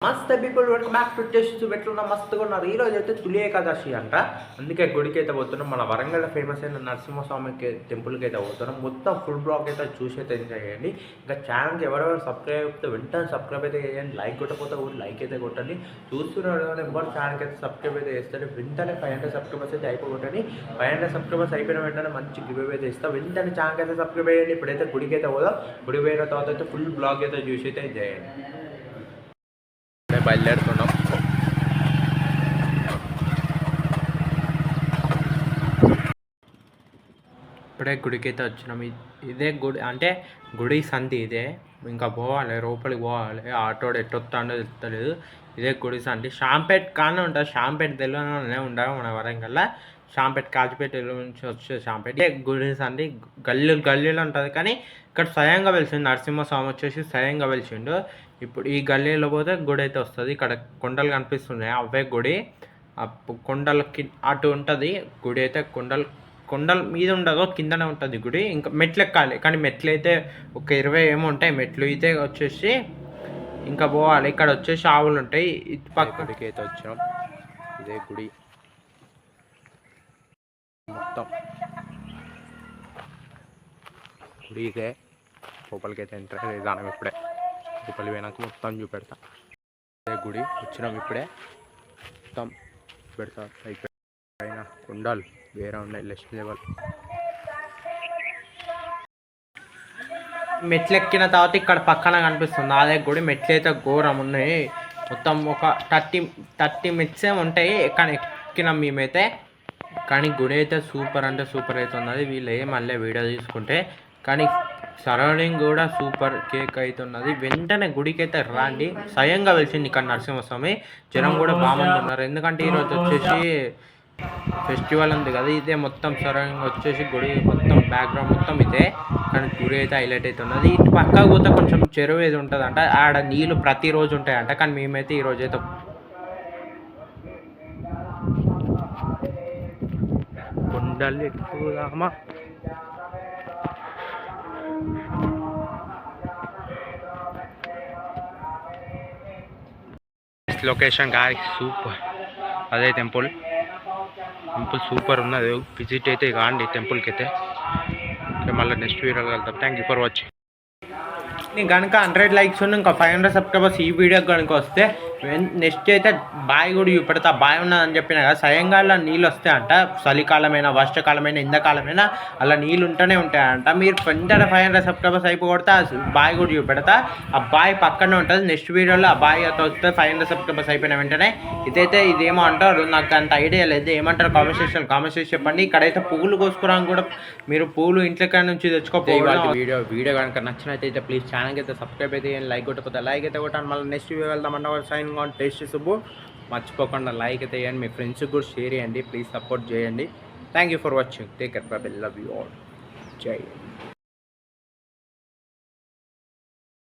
మస్త్ people welcome back to taste పెట్టుకున్న మస్తుగా ఉన్నారు. ఈరోజు అయితే తొలి ఏకాదశి అంట, అందుకే గుడికి అయితే పోతున్నాం. మన వరంగల్ ఫేమస్ అయిన నరసింహస్వామికి టెంపుల్కి అయితే పోతున్నాం. మొత్తం ఫుల్ బ్లాగ్ అయితే చూసి అయితే ఎంజాయ్ చేయండి. ఇంకా ఛానల్కి ఎవరెవరు సబ్స్క్రైబ్ అయితే వెంటనే సబ్స్క్రైబ్ అయితే చేయండి. లైక్ కొట్టకపోతే కూడా లైక్ అయితే కొట్టండి. చూస్తున్నారు కానీ ఎవరు ఛానల్కి అయితే సబ్స్క్రైబ్ అయితే చేస్తారు. వెంటనే 500 సబ్స్క్రైబర్స్ అయితే అయిపోగొట్టండి. 500 సబ్స్క్రైబర్స్ అయిపోయిన వెంటనే మంచి గివ్ అవే అయితే ఇస్తాం. వెంటనే ఛానల్కి అయితే సబ్స్క్రైబ్ చేయండి. ఇప్పుడైతే గుడికి అయితే పోదాం. గుడి పోయిన తర్వాత అయితే ఫుల్ బ్లాగ్ అయితే చూసి అయితే ఎంజాయ్ చేయండి. బయలుదేరుతున్నాం. ఇప్పుడే గుడికి అయితే వచ్చినాం. ఇదే గుడి అంటే గుడి సంతి ఇదే. ఇంకా పోవాలి, లోపలికి పోవాలి. ఆటోడు ఎట్టొస్తాడో తెలుస్తలేదు. ఇదే గుడి సంతి. షాంపేట్ కానీ ఉంటుంది. షాంపేట్ తెలియనే ఉండవు మన వరంగల్లో. షాంపేట్ కాచిపేట నుంచి వచ్చే షాంపేట్. ఇదే గుడి సంతి గల్లీలో ఉంటుంది. కానీ ఇక్కడ స్వయంగా వెలిసిండు నరసింహస్వామి వచ్చేసి స్వయంగా వెలిసిండు. ఇప్పుడు ఈ గల్లీలో పోతే గుడి అయితే వస్తుంది. ఇక్కడ కొండలు కనిపిస్తున్నాయి, అవే గుడి. కొండలకి అటు ఉంటుంది గుడి అయితే. కొండల మీద ఉండదు, కిందనే ఉంటుంది గుడి. ఇంకా మెట్లు ఎక్కాలి, కానీ మెట్లు అయితే ఒక 20 ఏమో ఉంటాయి మెట్లు. అయితే వచ్చేసి ఇంకా పోవాలి. ఇక్కడ వచ్చేసి ఆవులు ఉంటాయి. ఇటు పక్క గుడికి అయితే వచ్చినాం. ఇదే గుడి మొత్తం. గుడి ఇదే. లోపలికి అయితే ఎంటర్ దానం ఇప్పుడే. లోపలి పోయినాక మొత్తం చూపెడతా. ఇదే గుడి వచ్చినాం ఇప్పుడే. మొత్తం పెడతా. పైన కొండలు వేరే ఉన్నాయి, లెస్ట్ లెవెల్. మెట్లు ఎక్కిన తర్వాత ఇక్కడ పక్కన కనిపిస్తుంది అదే గుడి. మెట్లు అయితే ఘోరం ఉన్నాయి. మొత్తం ఒక 30 మెట్స్ ఉంటాయి. కానీ ఎక్కినాం మేమైతే. కానీ గుడి అయితే సూపర్ అంటే సూపర్ అవుతున్నది. వీళ్ళు మళ్ళీ వీడియో తీసుకుంటే. కానీ సరౌండింగ్ కూడా సూపర్ కేక్ అవుతున్నది. వెంటనే గుడికి అయితే రాండి. స్వయంగా వెలిసింది ఇక్కడ నరసింహస్వామి. జనం కూడా బాగుంది ఉన్నారు. ఎందుకంటే ఈరోజు వచ్చేసి ఫెస్టివల్ ఉంది కదా. ఇదే మొత్తం సరౌండింగ్ వచ్చేసి గుడి మొత్తం బ్యాక్గ్రౌండ్ మొత్తం ఇదే. కానీ గుడి అయితే హైలైట్ అవుతున్నది. ఇటు పక్కకు పోతే కొంచెం చెరువు ఏది ఉంటుంది అంట. ఆడ నీళ్ళు ప్రతిరోజు ఉంటాయంట. కానీ మేమైతే ఈరోజు అయితే కొండలు ఎక్కుదామా. లొకేషన్ గాయ సూపర్. అదే టెంపుల్ సూపర్ ఉన్నది. విజిట్ అయితే కాండి టెంపుల్కి అయితే. మళ్ళీ నెక్స్ట్ వీడియోకి వెళ్తాం. Thank you for watching. నేను కనుక 100 లైక్స్ ఉన్న ఇంకా 500 సబ్స్క్రైబర్స్ ఈ వీడియోకి కనుక వస్తే నెక్స్ట్ అయితే బావి కూడా చూపెడతా. బావి ఉన్నదని చెప్పినా కదా. స్వయంగా అలా నీళ్ళు వస్తాయంట. చలికాలమైనా వర్షాకాలమైనా ఎండాకాలమైనా అలా నీళ్ళు ఉంటూనే ఉంటాయంట. మీరు వెంటనే 500 సబ్స్క్రైబర్స్ అయిపోగొడితే బావి కూడా చూపెడతా. ఆ బావి పక్కనే ఉంటుంది. నెక్స్ట్ వీడియోలో ఆ బావి అయితే వస్తే 500 సబ్స్క్రైబర్స్ అయిపోయిన వెంటనే ఇదేమో అంటారు, నాకు అంత ఐడియా లేదు. ఏమంటారు కామెంట్ చేసి చెప్పండి. ఇక్కడైతే పువ్వులు కోసుకోవడానికి కూడా మీరు పువ్వులు ఇంట్లోకి నుంచి తెచ్చుకోవాలి. వీడియో కనుక నచ్చినట్టయితే ప్లీజ్ ఛానల్కి అయితే సబ్స్క్రైబ్ అయితే లైక్ కొట్టకపోతే లైక్ అయితే కొట్టాను. మళ్ళీ నెక్స్ట్ వీడియో వెళ్దామన్న సైన్ ఆన్ టేస్ట్ సుబ్బు. మర్చిపోకుండా లైక్ అయితే చేయండి. మీ ఫ్రెండ్స్కి కూడా షేర్ చేయండి. ప్లీజ్ సపోర్ట్ చేయండి. Thank you for watching. Take care. Bye bye. Love you all. జై.